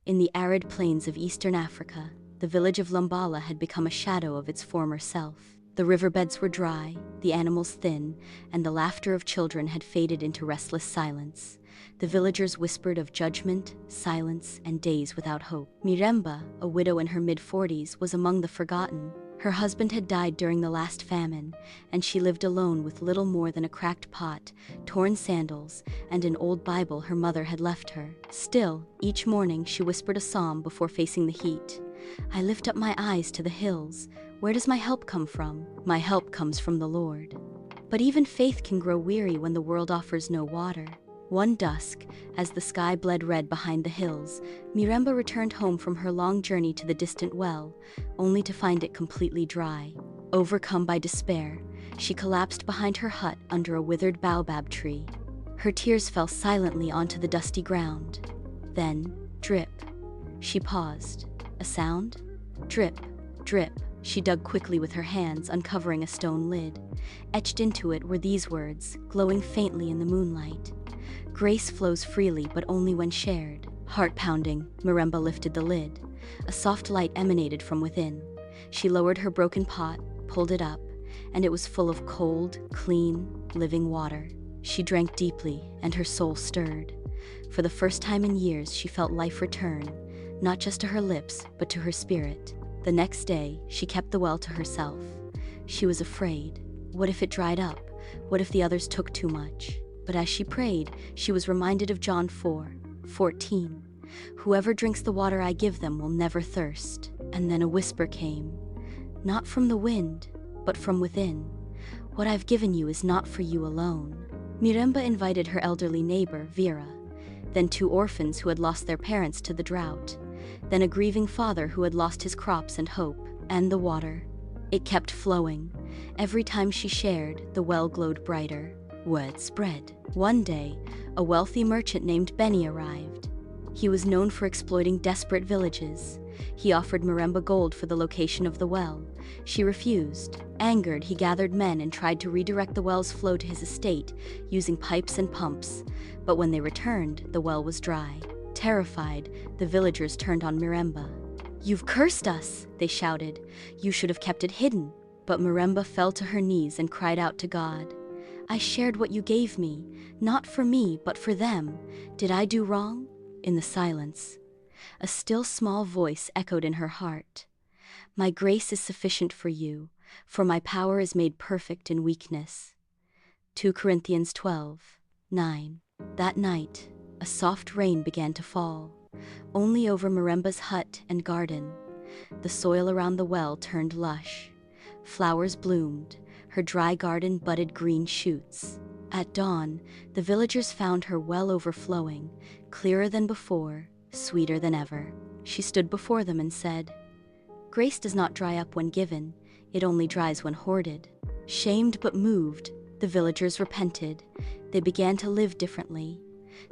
In the arid plains of eastern Africa, the village of Lumbala had become a shadow of its former self. The riverbeds were dry, the animals thin, and the laughter of children had faded into restless silence. The villagers whispered of judgment, silence, and days without hope. Miremba, a widow in her mid-40s, was among the forgotten. Her husband had died during the last famine, and she lived alone with little more than a cracked pot, torn sandals, and an old Bible her mother had left her. Still, each morning she whispered a psalm before facing the heat. "I lift up my eyes to the hills. Where does my help come from? My help comes from the Lord." But even faith can grow weary when the world offers no water. One dusk, as the sky bled red behind the hills, Miremba returned home from her long journey to the distant well, only to find it completely dry. Overcome by despair, she collapsed behind her hut under a withered baobab tree. Her tears fell silently onto the dusty ground. Then, drip. She paused. A sound? Drip, drip. She dug quickly with her hands, uncovering a stone lid. Etched into it were these words, glowing faintly in the moonlight. "Grace flows freely, but only when shared." Heart-pounding, Miremba lifted the lid. A soft light emanated from within. She lowered her broken pot, pulled it up, and it was full of cold, clean, living water. She drank deeply, and her soul stirred. For the first time in years, she felt life return, not just to her lips, but to her spirit. The next day, she kept the well to herself. She was afraid. What if it dried up? What if the others took too much? But as she prayed, she was reminded of John 4:14. "Whoever drinks the water I give them will never thirst." And then a whisper came, not from the wind, but from within. "What I've given you is not for you alone." Miremba invited her elderly neighbor, Vera, then 2 orphans who had lost their parents to the drought, then a grieving father who had lost his crops and hope, and the water. It kept flowing. Every time she shared, the well glowed brighter. Word spread. One day, a wealthy merchant named Benny arrived. He was known for exploiting desperate villages. He offered Miremba gold for the location of the well. She refused. Angered, he gathered men and tried to redirect the well's flow to his estate, using pipes and pumps. But when they returned, the well was dry. Terrified, the villagers turned on Miremba. "You've cursed us," they shouted. "You should have kept it hidden." But Miremba fell to her knees and cried out to God. "I shared what you gave me, not for me, but for them. Did I do wrong?" In the silence, a still small voice echoed in her heart. "My grace is sufficient for you, for my power is made perfect in weakness." 2 Corinthians 12:9. That night, a soft rain began to fall, only over Miremba's hut and garden. The soil around the well turned lush. Flowers bloomed. Her dry garden budded green shoots. At dawn, the villagers found her well overflowing, clearer than before, sweeter than ever. She stood before them and said, "Grace does not dry up when given, it only dries when hoarded." Shamed but moved, the villagers repented. They began to live differently,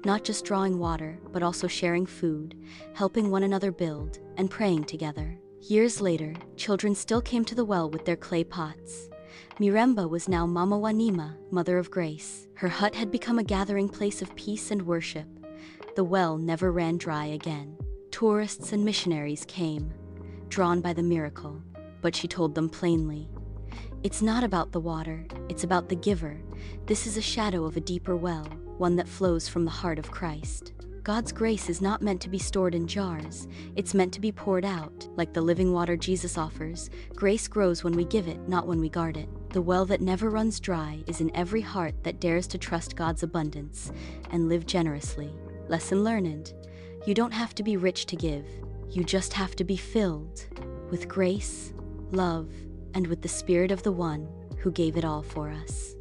not just drawing water, but also sharing food, helping one another build, and praying together. Years later, children still came to the well with their clay pots. Miremba was now Mama Wanima, Mother of Grace. Her hut had become a gathering place of peace and worship. The well never ran dry again. Tourists and missionaries came, drawn by the miracle, but she told them plainly, "It's not about the water, it's about the giver. This is a shadow of a deeper well, one that flows from the heart of Christ." God's grace is not meant to be stored in jars. It's meant to be poured out. Like the living water Jesus offers, grace grows when we give it, not when we guard it. The well that never runs dry is in every heart that dares to trust God's abundance and live generously. Lesson learned. You don't have to be rich to give. You just have to be filled with grace, love, and with the Spirit of the One who gave it all for us.